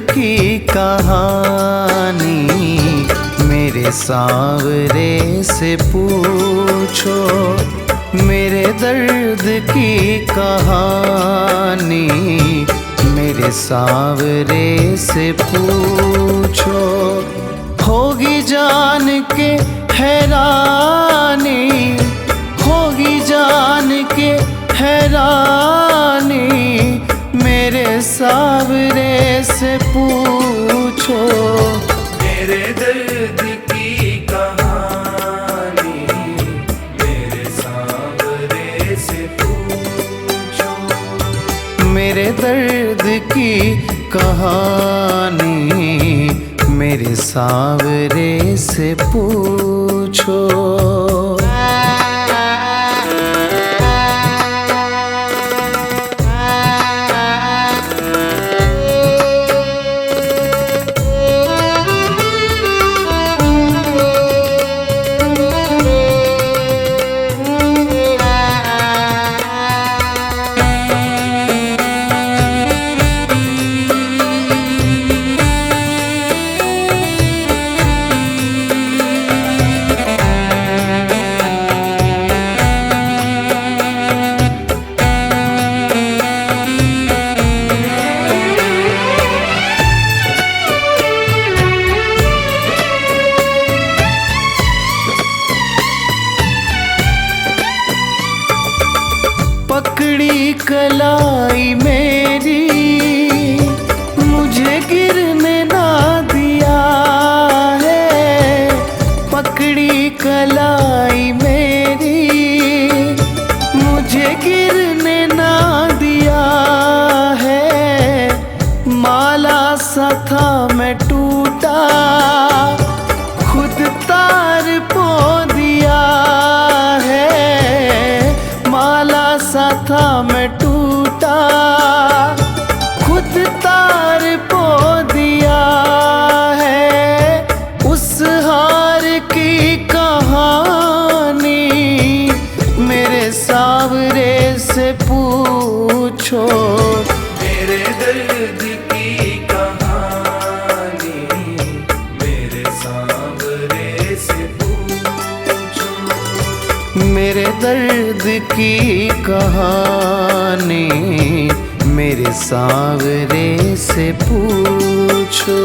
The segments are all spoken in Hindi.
की कहानी मेरे सांवरे से पूछो। मेरे दर्द की कहानी मेरे सांवरे से पूछो। होगी जान के हैरानी, होगी जान के हैरानी मेरे सांवरे से पूछो। मेरे दर्द की कहानी मेरे सांवरे से पूछो। मेरे दर्द की कहानी मेरे सांवरे से पूछो। पकड़ी कलाई मेरी मुझे गिरने ना दिया है। पकड़ी कलाई मेरी मुझे गिरने ना दिया है। माला सा था मैं टूटा खुद तार पो दिया है। माला सा था मैं टूटा खुद तार पो दिया है। उस हार की कहानी मेरे सांवरे से पूछो। मेरे दर्द की कहानी मेरे सांवरे से पूछो। मेरे दर्द की कहानी मेरे सांवरे से पूछो।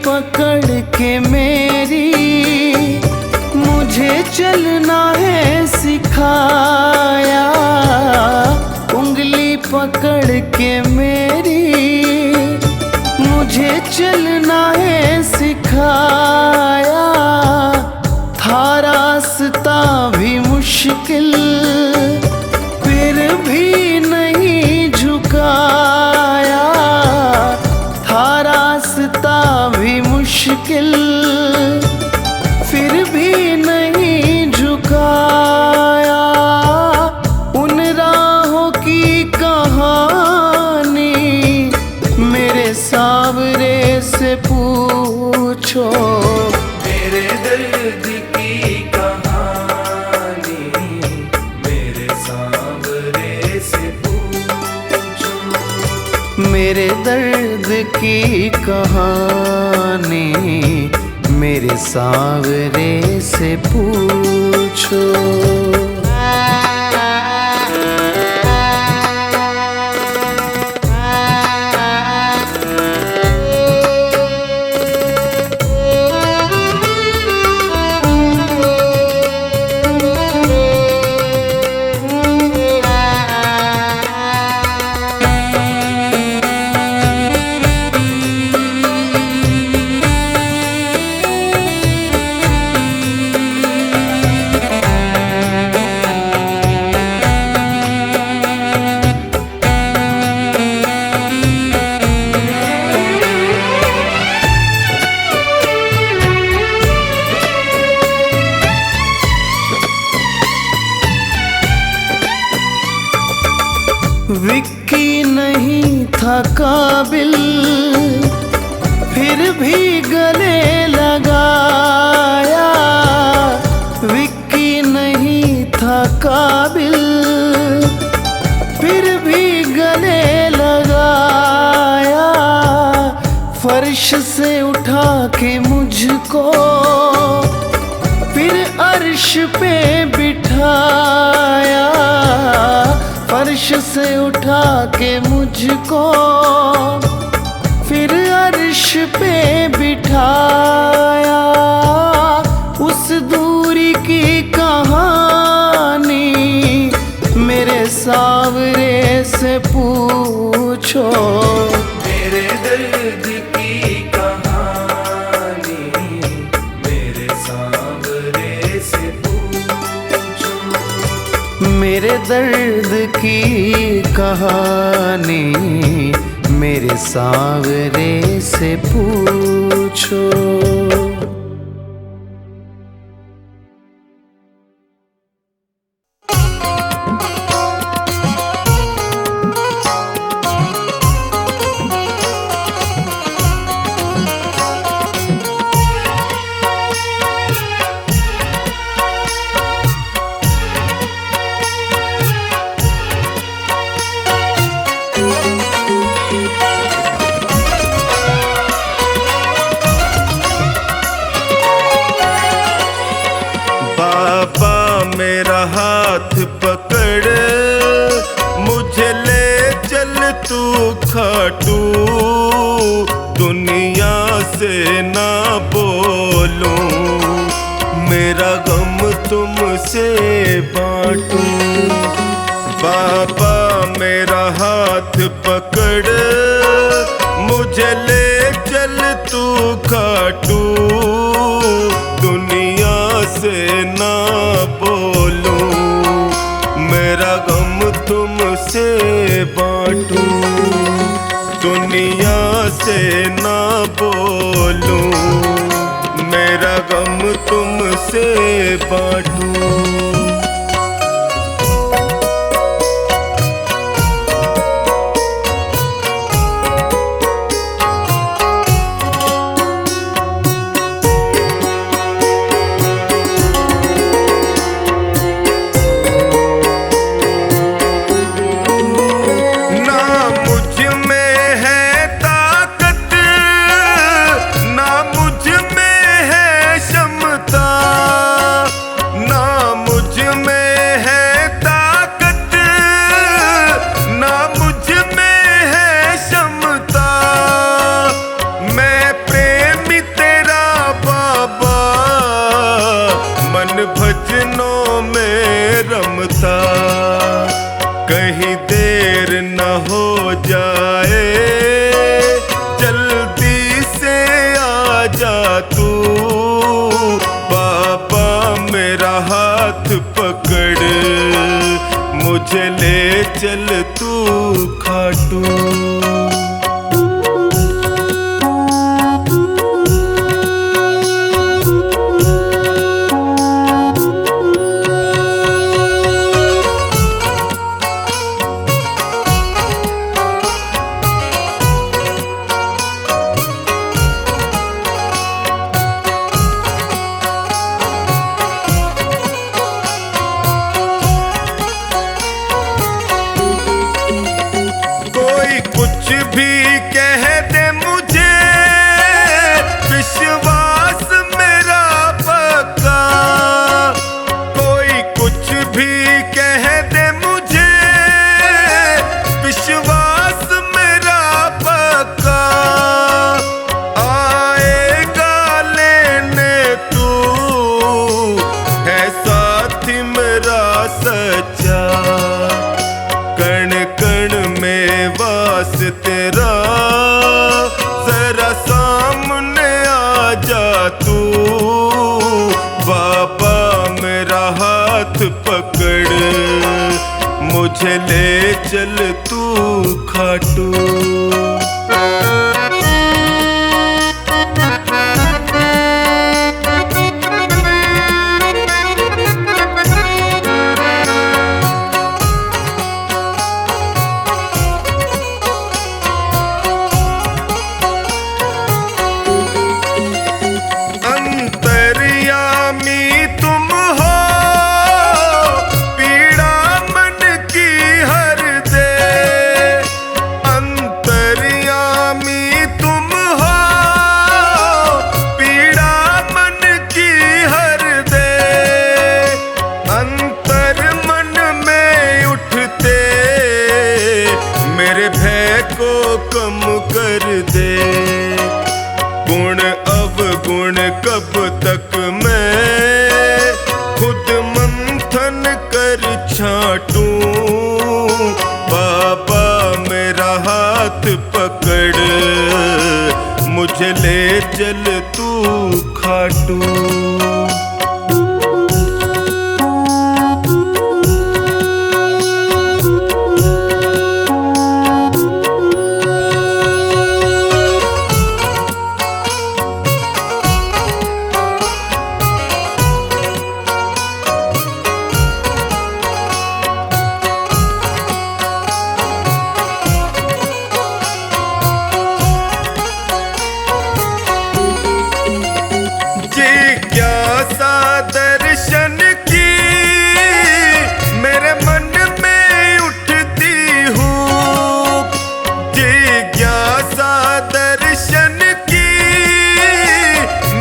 पकड़ के मेरी मुझे चलना है सिखाया। उंगली पकड़ के मेरी मुझे चलना है सिखाया। था रास्ता भी मुश्किल फिर भी नहीं झुकाया। था रास्ता भी मुश्किल फिर भी नहीं झुकाया। उन राहों की कहानी मेरे सांवरे से पूछो। मेरे दर्द की कहानी मेरे सांवरे से पूछो। मेरे दर्द की कहानी मेरे सांवरे से पूछो। विक्की नहीं था काबिल, फिर भी गले लगाया। विक्की नहीं था काबिल, फिर भी गले लगाया। फर्श से उठा के मुझको फिर अर्श पे बिठाया। फर्श से उठा के मुझको फिर अर्श पे बिठाया। उस दूरी की कहानी मेरे सावरे से पूछो। मेरे दर्द की कहानी मेरे सांवरे से पूछो। मेरे दर्द की कहानी मेरे सांवरे से पूछो। मेरा हाथ पकड़ मुझे ले चल तू खाटू। दुनिया से ना बोलूं, मेरा गम तुमसे बांटूं। बाबा मेरा हाथ पकड़ मुझे ले चल तू खाटू। दुनिया से ना बोलूं, मेरा गम तुमसे बांटूं। दुनिया से ना बोलूं, मेरा गम तुमसे बांटूं। भजनों में रमता, कहीं देर न हो जाए। जल्दी से आ जा तू, बाबा मेरा हाथ पकड़ मुझे ले चल तू खाटू। कुछ भी कह दे मुझे, विश्वास मेरा पक्का। कोई कुछ भी कह दे मुझे, विश्वास मेरा पक्का। आएगा लेने तू, है साथी मेरा सच्चा। कण कण में वास तेरा, जरा सामने आ जा तू। बाबा मेरा हाथ पकड़ मुझे ले चल तू खाटू। को कम कर दे। गुण अवगुण कब तक मैं खुद मंथन कर छांटूं। बाबा मेरा हाथ पकड़ मुझे ले चल तू खाटू। दर्शन की मेरे मन में उठती हूँ। जिज्ञासा दर्शन की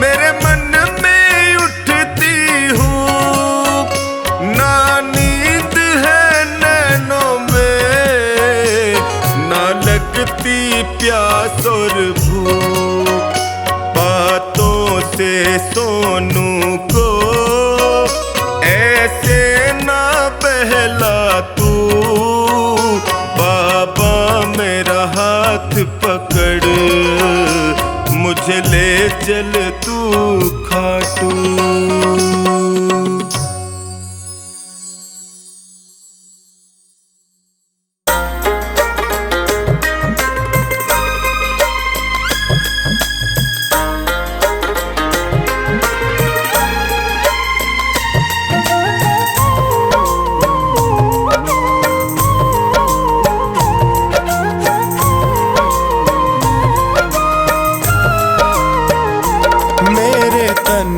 मेरे मन में उठती हूँ। ना नींद है नैनों में, ना लगती प्यास और भूख। बातों से सोनू को ऐसे ना बहला तू। बाबा मेरा हाथ पकड़ मुझे ले चल तू खाटू।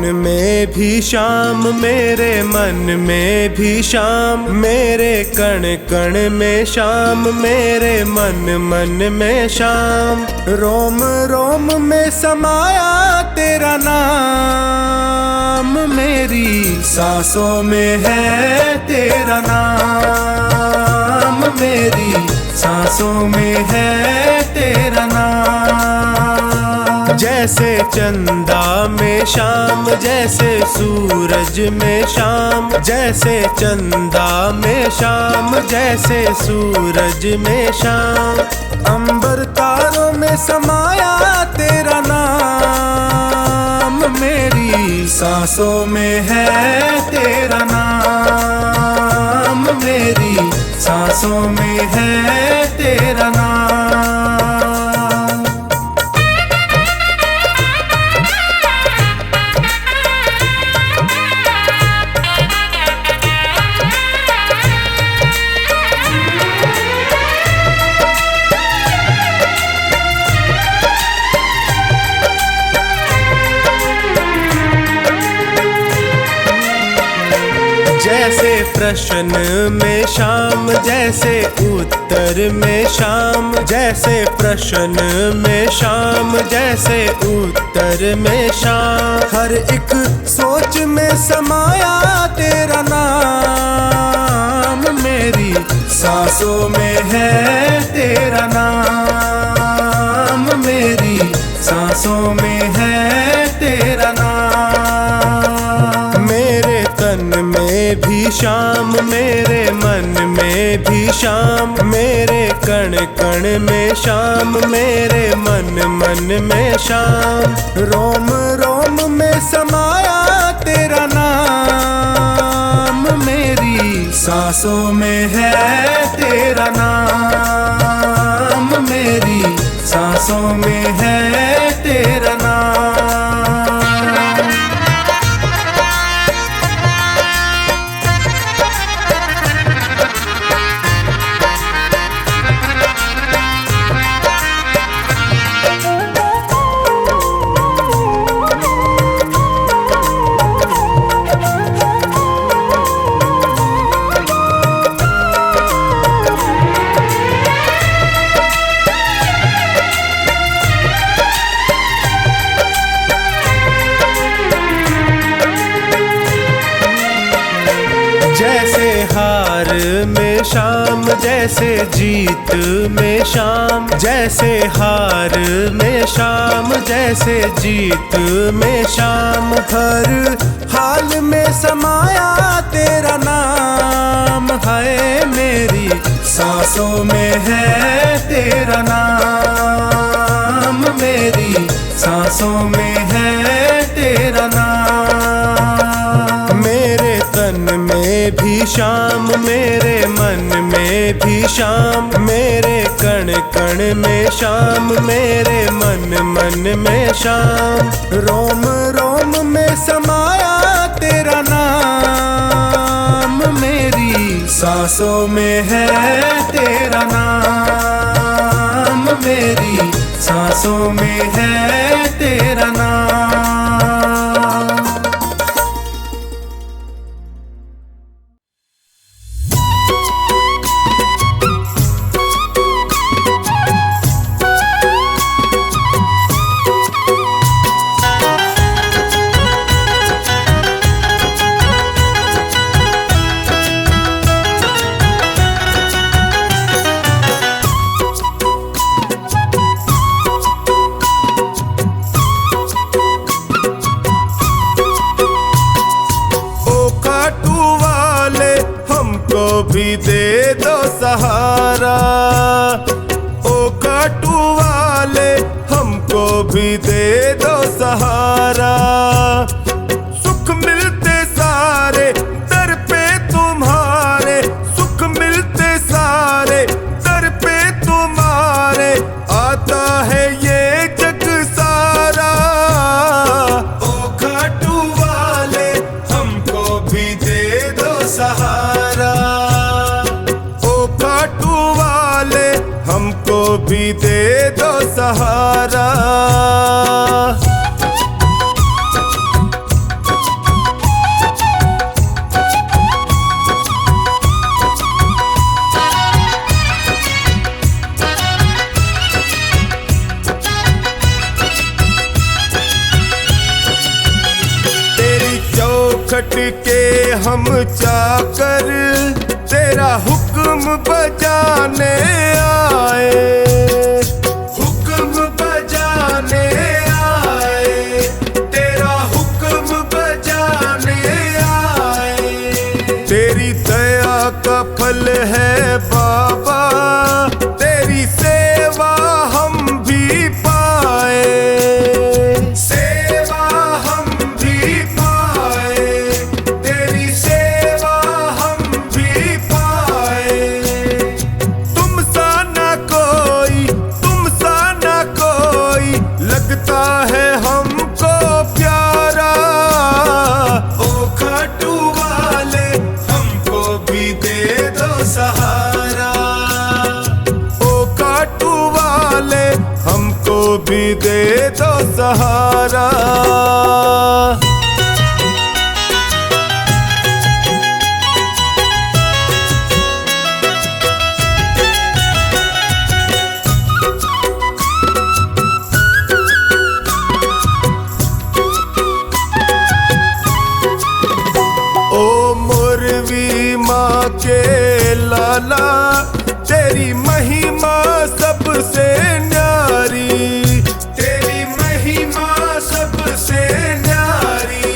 में भी शाम मेरे मन में भी शाम, मेरे कण कण में शाम, मेरे मन मन में शाम। रोम रोम में समाया तेरा नाम, मेरी सांसों में है तेरा नाम, मेरी सांसों में है तेरा नाम। जैसे चंदा में शाम, जैसे सूरज में शाम, जैसे चंदा में शाम, जैसे सूरज में शाम। अंबर तारों में समाया तेरा नाम, मेरी सांसों में है तेरा नाम, मेरी सांसों में है तेरा नाम। जैसे प्रश्न में शाम, जैसे उत्तर में शाम, जैसे प्रश्न में शाम, jaiसे उत्तर में शाम। हर एक सोच में समाया तेरा नाम, मेरी सांसों में है तेरा नाम, मेरी सांसों में है तेरा नाम। मेरे तन में भी शाम, मेरे मन में भी शाम, मेरे कण कण में शाम, मेरे मन मन में शाम। रोम रोम में समाया तेरा नाम, मेरी सांसों में है तेरा नाम, मेरी सांसों में है तेरा नाम। जैसे जीत में शाम, जैसे हार में शाम, जैसे जीत में शाम। हर हाल में समाया तेरा नाम है, मेरी सांसों में है तेरा नाम, मेरी सांसों में है तेरा नाम। मेरे तन में भी शाम, मेरे मन में भी शाम, मेरे कण कण में शाम, मेरे मन मन में शाम। रोम रोम में समाया तेरा नाम, मेरी सांसों में है तेरा नाम, मेरी सांसों में है तेरा नाम। भी दे दो सहारा, ओ काटू वाले हमको भी दे दो सहारा। सुख मिलते सारे दर पे तुम्हारे, सुख मिलते सारे दर पे तुम्हारे, आता है ये जग सारा। ओ काटू वाले हमको भी दे दो सहारा, हमको भी दे दो सहारा। तेरी चौखट के हम चाकर, तेरा हुक्म बजाने आए, हुक्म बजाने आए, तेरा हुक्म बजाने आए। तेरी दया का फल है बाबा, तेरी सेवा हम भी पाए, सेवा हम भी पाए, तेरी सेवा हम भी पाए। तुम सा ना कोई, तुम सा ना कोई लगता है हमको प्यारा। ओ खाटू वाले हमको भी दे दो सहारा, ओ खाटू वाले हमको भी दे दो सहारा। माँ के लाला तेरी महिमा सबसे न्यारी, तेरी महिमा सबसे न्यारी,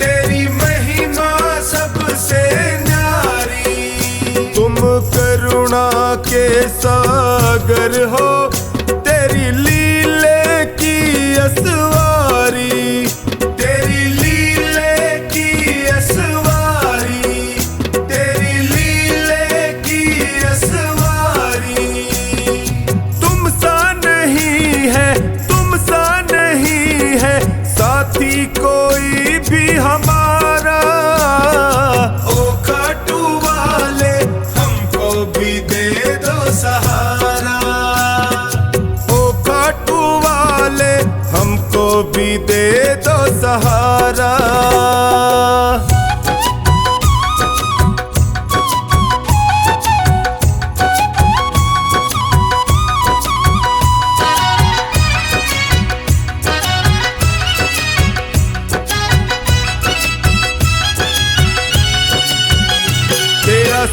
तेरी महिमा सबसे न्यारी। तुम करुणा के सागर हो, तेरी लीले की असवारी, तेरी लीले की असवारी, तेरी लीले की असवारी। तुम सा नहीं है, तुम सा नहीं है साथी कोई भी हमारा। ओ खाटू वाले हमको भी दे दो सहारा, ओ खाटू वाले हमको भी दे दो सहारा।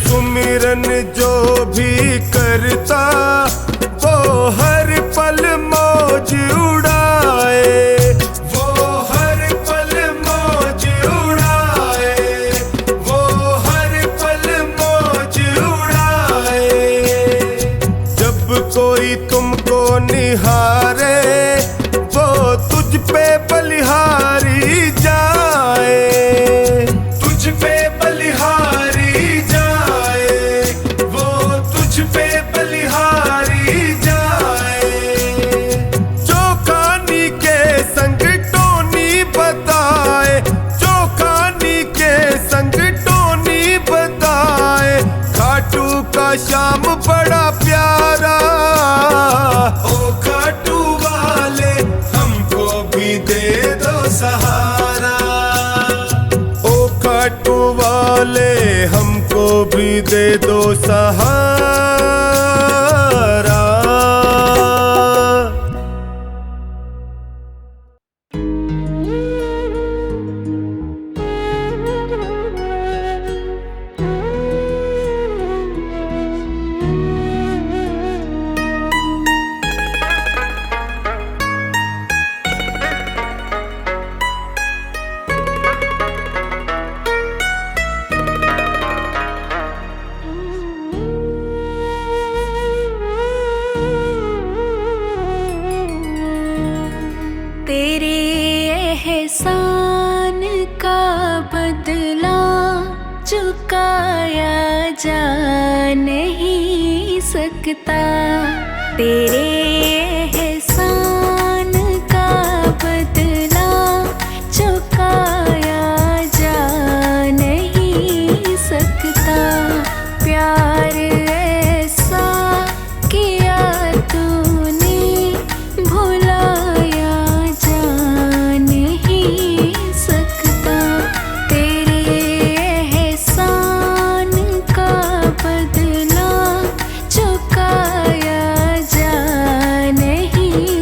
सुमिरन जो भी मौज उड़ाए, वो हर पल मौज उड़ाए, वो हर पल मौज उड़ाए। जब कोई तुमको निहारे वो तुझ पे बलिहारी जाए, तुझ पे बलिहारी जाए, वो तुझ पे बलिहारी जाए। जो कहानी के संग टोनी बताए, जो कहानी के संग टोनी बताए, खाटू का शाम बड़ा प्यारा। ओ खाटू वाले हमको भी दे दो सहारा, ओ खाटू वाले हमको भी दे दो सहारा। तेरे एहसान का बदला चुकाया जा नहीं सकता, तेरे एहसान का बदला चुकाया जा नहीं सकता। प्यार ऐसा किया तूने भुलाया जा नहीं सकता, तेरे एहसान का बदला चुकाया जा नहीं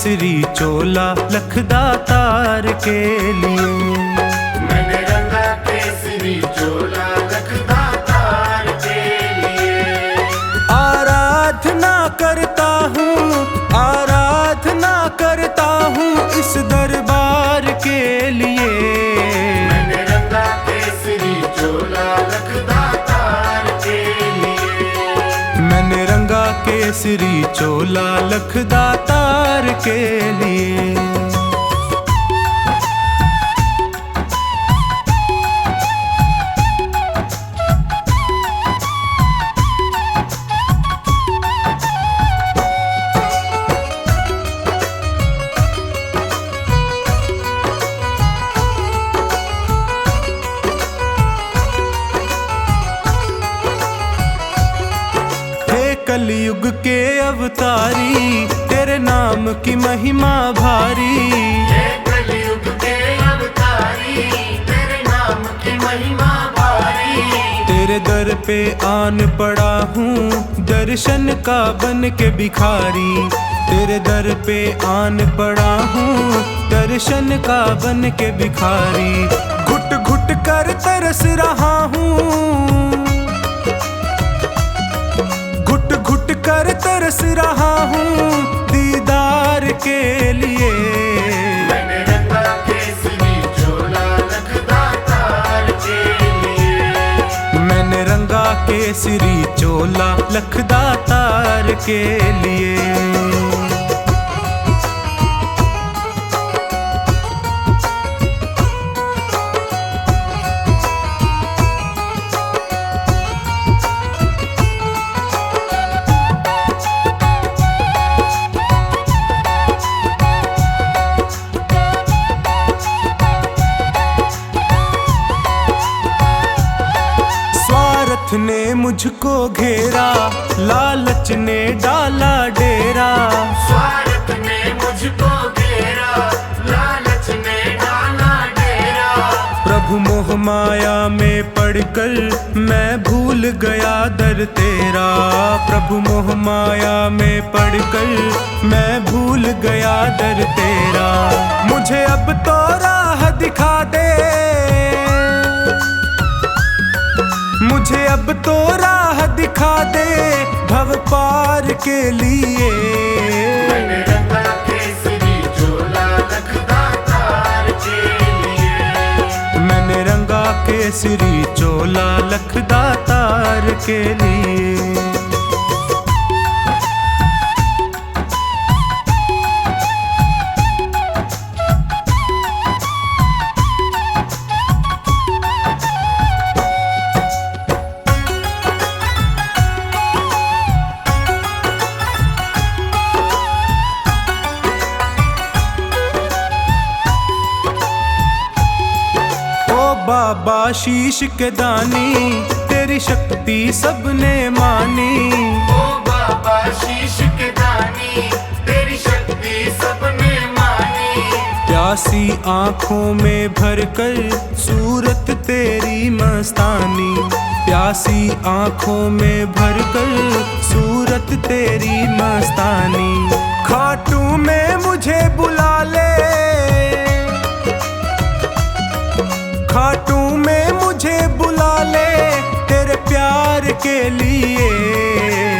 केसरी चोला लखदातार के लिए। मैंने रंगा केसरी चोला लखदातार के लिए। आराधना करता हूँ इस दरबार के लिए। मैंने रंगा केसरी चोला लखदातार के लिए। मैंने रंगा केसरी चोला लखदातार के लिए। कलयुग के अवतारी तेरे नाम की महिमा भारी। ये कलयुग के अवतारी तेरे नाम की महिमा भारी। तेरे दर पे आन पड़ा हूँ दर्शन का बन के भिखारी। तेरे दर पे आन पड़ा हूँ दर्शन का बन के भिखारी। घुट घुट कर तरस रहा हूँ, घुट कर तरस रहा हूँ दीदार के लिए। मैंने रंगा केसरी चोला लखदातार के लिए। मैंने रंगा केसरी चोला लखदातार के लिए। ने मुझको घेरा लालच ने डाला डेरा। स्वार्थ ने मुझको घेरा लालच ने डाला डेरा। प्रभु मोह माया में पड़कर मैं भूल गया दर तेरा। प्रभु मोह माया में पड़कर मैं भूल गया दर तेरा। मुझे अब तो राह दिखा दे, मुझे अब तो राह दिखा दे भव पार के लिए। मैंने रंगा केसरी चोला लखदातार के लिए। मैंने रंगा केसरी चोला लखदातार के लिए। बाबा शीश के दानी तेरी शक्ति सबने मानी। ओ बाबा शीश के दानी तेरी शक्ति सबने मानी। प्यासी आँखों में भरकर सूरत तेरी मस्तानी। प्यासी आँखों में भरकर सूरत तेरी मस्तानी। खाटू में मुझे बुला ले, खाटू में मुझे बुला ले तेरे प्यार के लिए।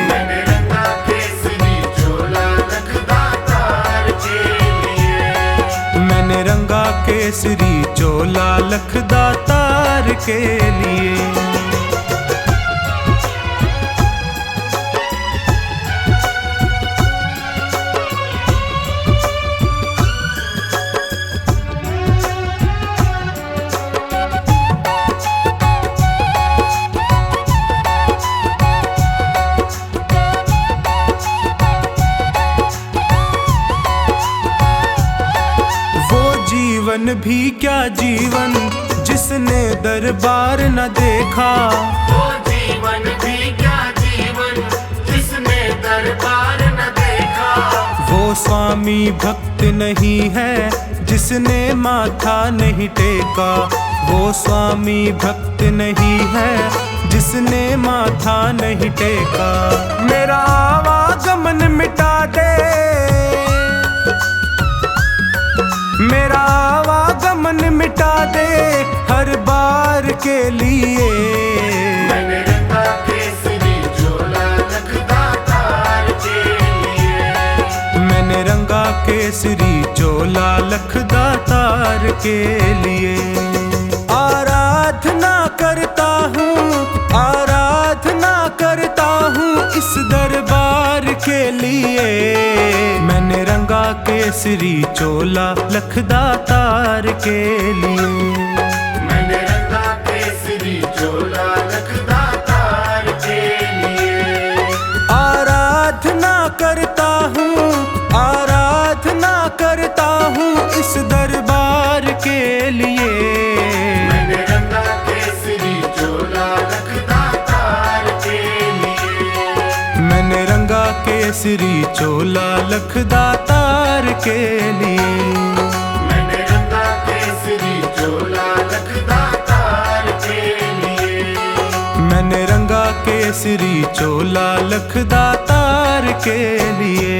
मैंने रंगा केसरी चोला लखदातार के लिए। मैंने रंगा केसरी चोला लखदातार के लिए। जीवन भी क्या जीवन जिसने दरबार न देखा। वो जीवन भी क्या जीवन जिसने दरबार न देखा। वो स्वामी भक्त नहीं है जिसने माथा नहीं टेका। वो स्वामी भक्त नहीं है जिसने माथा नहीं टेका। मेरा आवागमन मिटा दे, मेरा आवागमन मिटा दे हर बार के लिए। मैंने रंगा केसरी चोला लखदा तार के लिए। मैंने रंगा केसरी चोला लखदा तार के लिए। आराधना करता हूँ, आराधना करता हूँ इस दरबार के लिए। मैंने रंगा केसरी चोला लखदा तार के लिए। मैंने रंगा केसरी चोला लखदा तार के लिए। आराधना करता हूँ, आराधना करता हूँ इस दरबार के लिए। मैंने रंगा केसरी चोला लखदा तार के लिए। मैंने रंगा केसरी चोला लखदा तार के लिए। मैंने रंगा केसरी चोला लखदा तार के लिए। मैंने रंगा केसरी चोला लखदा तार के लिए।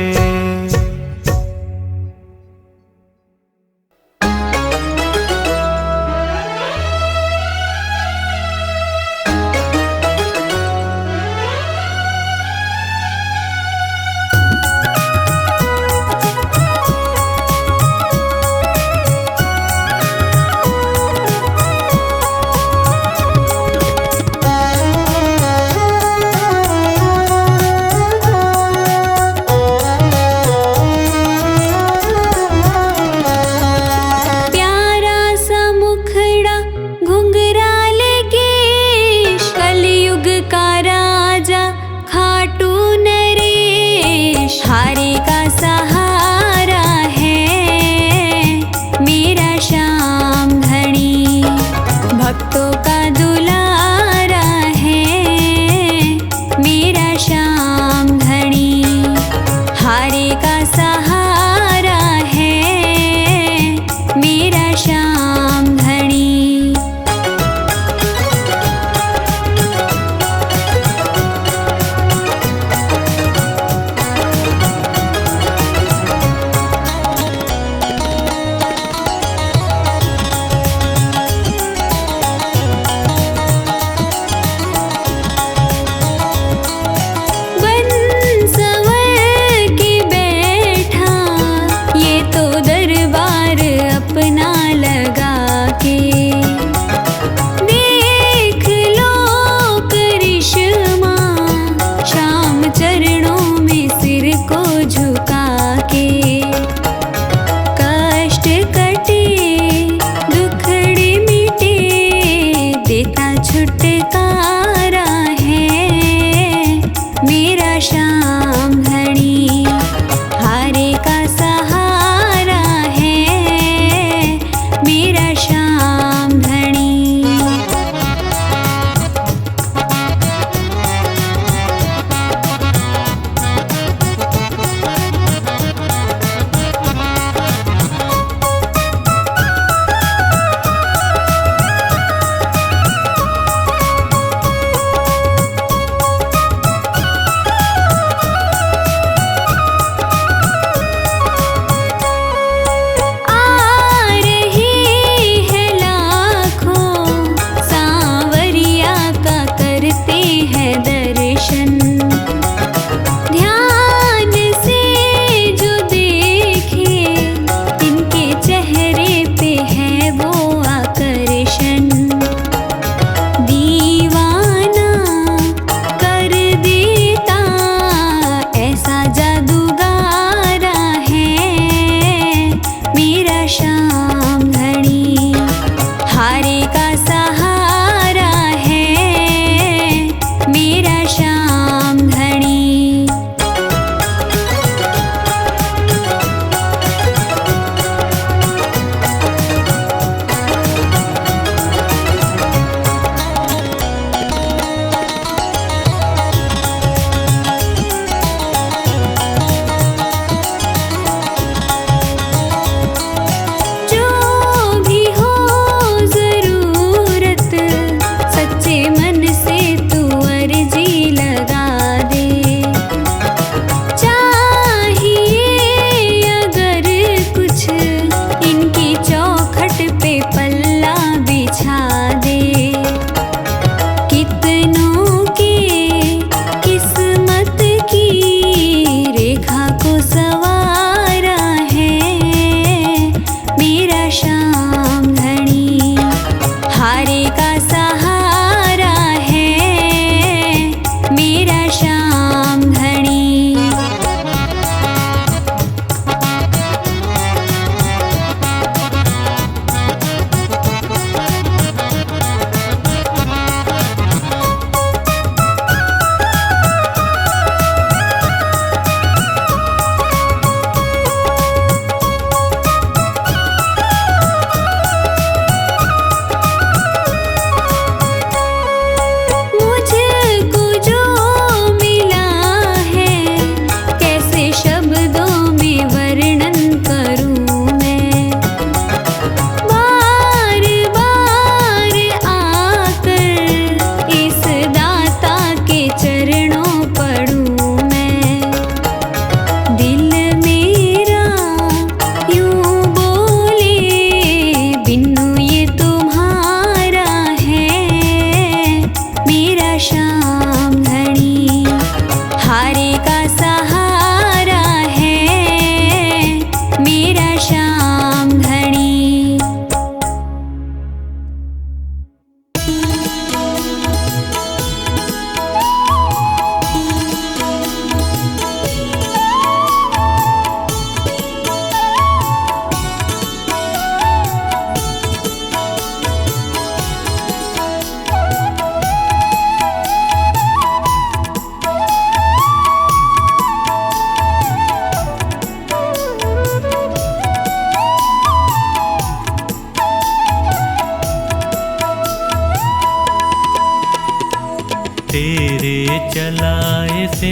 चलाए से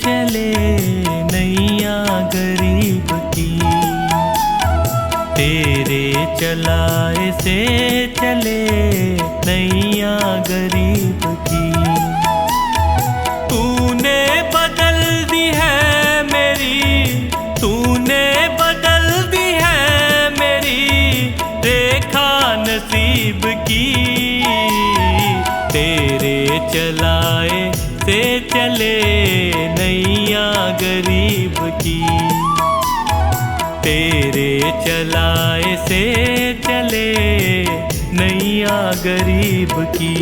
चले नैया गरीब की, तेरे चलाए से चले नैया गरीब की। तूने बदल दी है मेरी, तूने बदल दी है मेरी रेखा नसीब की, तेरे चलाए से चले नैया गरीब की, तेरे चलाए से चले नैया गरीब की।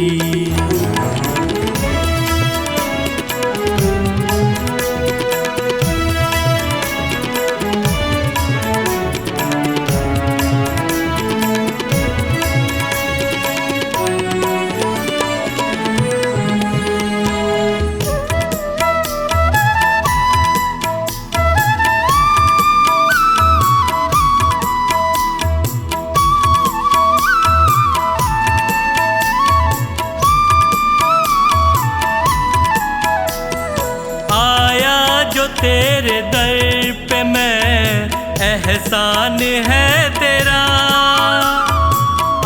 तेरे दर पे मैं एहसान है तेरा,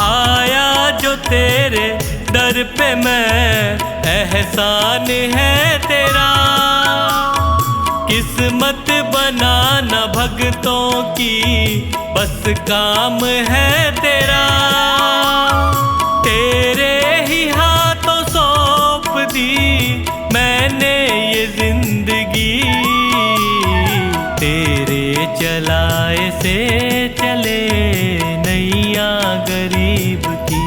आया जो तेरे दर पे मैं एहसान है तेरा। किस्मत बनाना भक्तों की बस काम है तेरा, तेरे ही हाथों सौंप दी मैंने ये जिंदगी, तेरे चलाए से चले नैया गरीब की,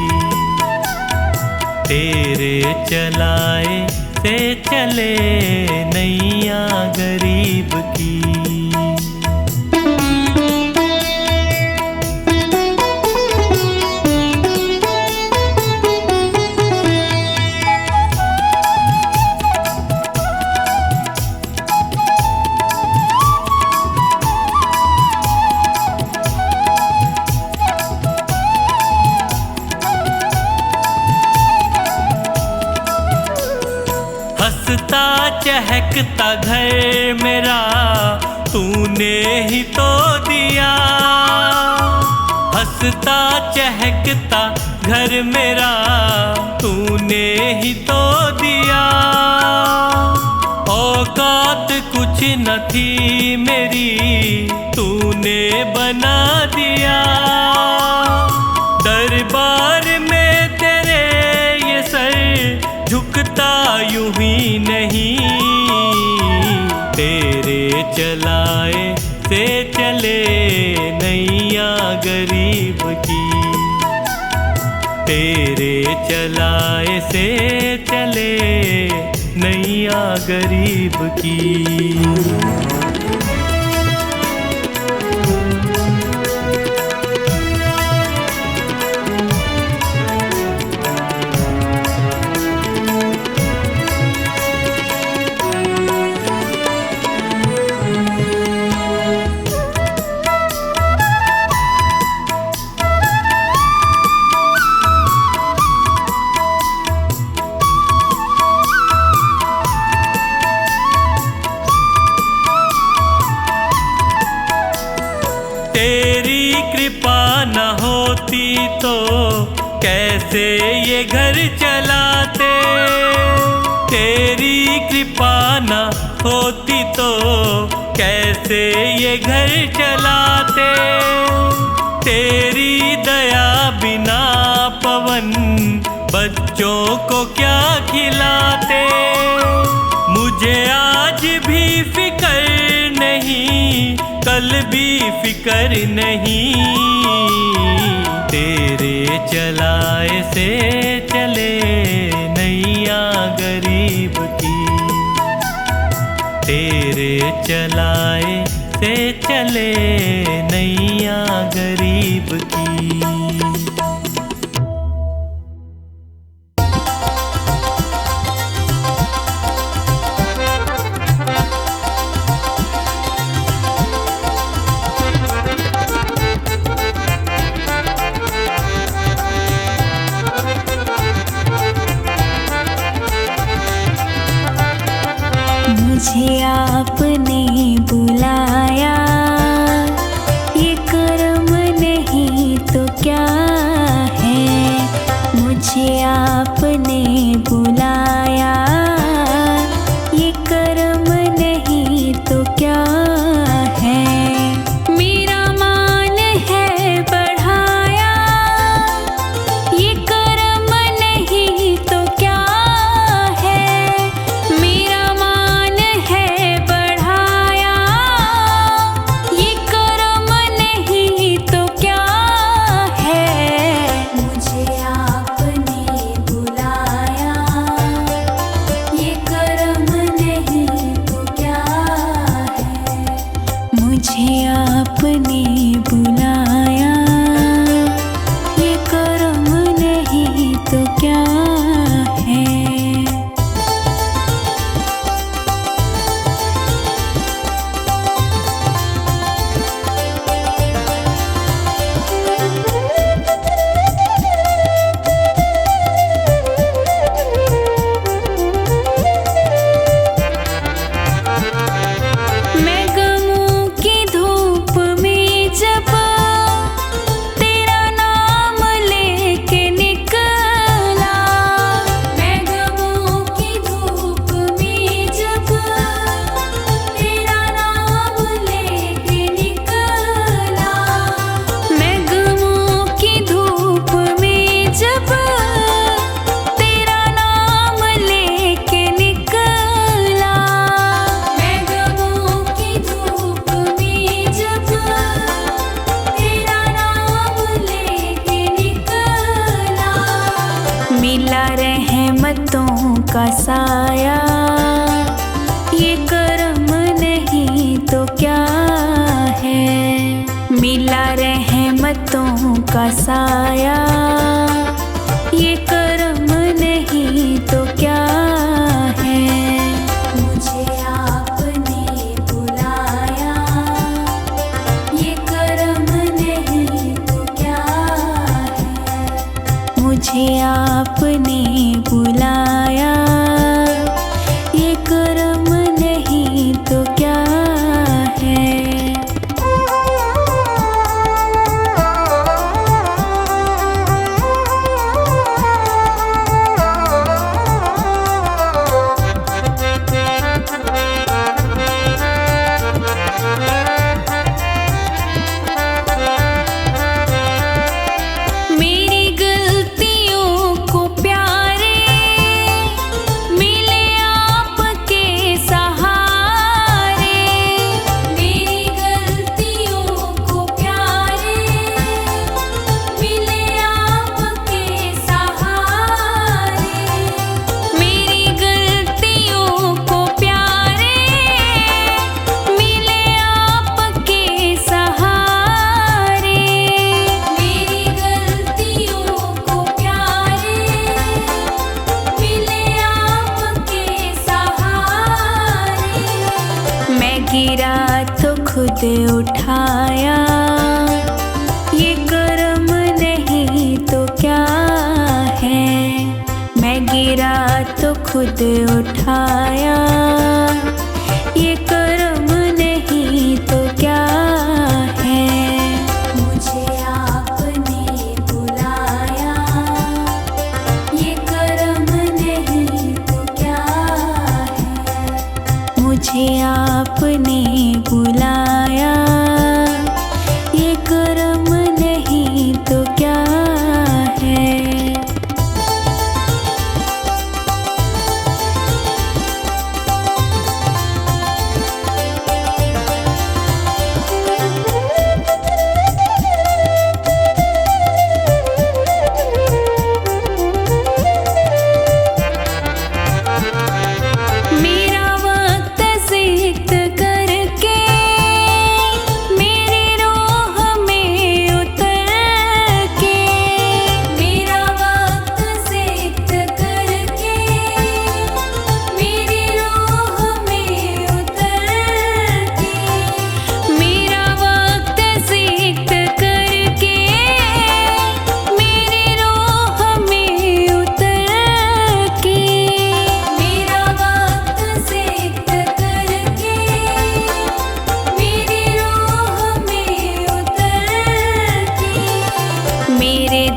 तेरे चलाए से चले नैया गरीब की। हंसता चहकता घर मेरा तूने ही तो दिया, हंसता चहकता घर मेरा तूने ही तो दिया। औकात कुछ न थी मेरी तूने बना दिया, दरबार में तेरे ये सर झुकता यूं ही नहीं, तेरे चलाए से चले नैया गरीब की, तेरे चलाए से चले नैया गरीब की। तेरी कृपा न होती तो कैसे ये घर चलाते, तेरी कृपा न होती तो कैसे ये घर चलाते, तेरी दया बिना पवन बच्चों को क्या खिलाते। मुझे आज भी फिकर नहीं कल भी फिकर नहीं, तेरे चलाए से चले नैया गरीब की, तेरे चलाए से चले नैया गरीब की। मुझे आपने बुलाया, ये कर्म नहीं तो क्या है। मुझे आपने बुलाया, ये कर्म नहीं तो क्या है। मेरा मान है बढ़ाया, ये कर्म नहीं तो क्या है। मेरा मान है बढ़ाया, ये कर्म नहीं तो क्या है। मुझे आपने बुलाया, ये कर्म नहीं तो क्या है। मुझे आपने बुलाया, ये कर्म नहीं तो क्या है। मैं गमों की धूप में जब तेरा नाम लेके निकला, मैं गमों की धूप में जब तेरा नाम लेके निकला, मैं गमों की धूप में जब तेरा नाम लेके निकला, मैं गमों की धूप में जब तेरा नाम लेके निकला, मिला रहमतों का साया, ये कर्म नहीं तो क्या है। मिला रहमतों का साया, ये कर्म नहीं तो क्या है। मुझे आपने बुलाया, ये कर्म नहीं तो क्या है। मुझे आपने बुलाया, ये कर्म नहीं तो क्या है। मेरी गलतियों को प्यारे मिले आपके सहारे। मेरी गलतियों को प्यारे मिले आपके सहारे। मेरी गलतियों को प्यारे मिले आपके सहारे। मेरी गलतियों को प्यारे मिले आपके सहारे। मैं गिरा तो खुद उठाया, ये कर्म नहीं तो क्या है। मैं गिरा तो खुद उठाया, ये कर्म नहीं तो क्या है। मुझे आपने बुलाया, ये कर्म नहीं तो क्या है। मुझे आपने बुलाया, ये कर्म नहीं तो क्या है।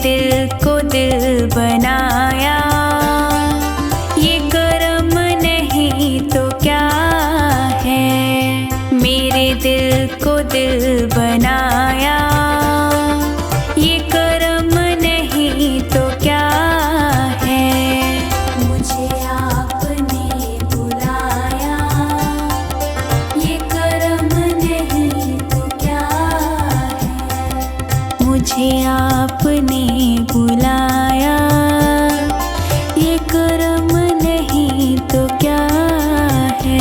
दिल को दिल बनाया, ये कर्म नहीं तो क्या है। मेरे दिल को दिल बनाया, ये कर्म नहीं तो क्या है। मुझे आपने बुलाया, ये कर्म नहीं तो क्या है। मुझे आपने बुलाया, ये कर्म नहीं तो क्या है।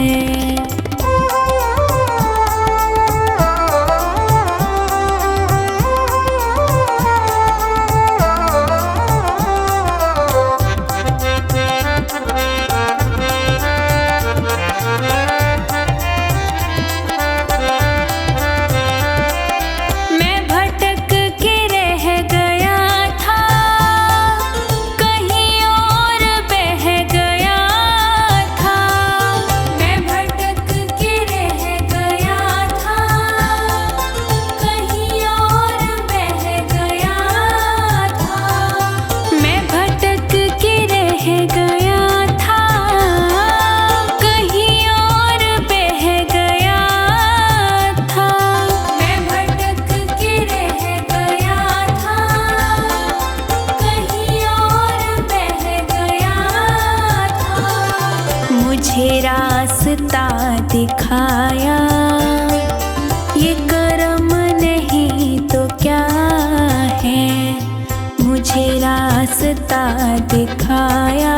मैं भटक के रह गया था, कहीं और बह गया था। मैं भटक के रह गया था, कहीं और बह गया था। मैं भटक के रह गया था, कहीं और बह गया था। मैं भटक के रह गया था, कहीं और बह गया था। मुझे रास्ता दिखाया, ये कर्म नहीं तो क्या है। मुझे रास्ता दिखाया,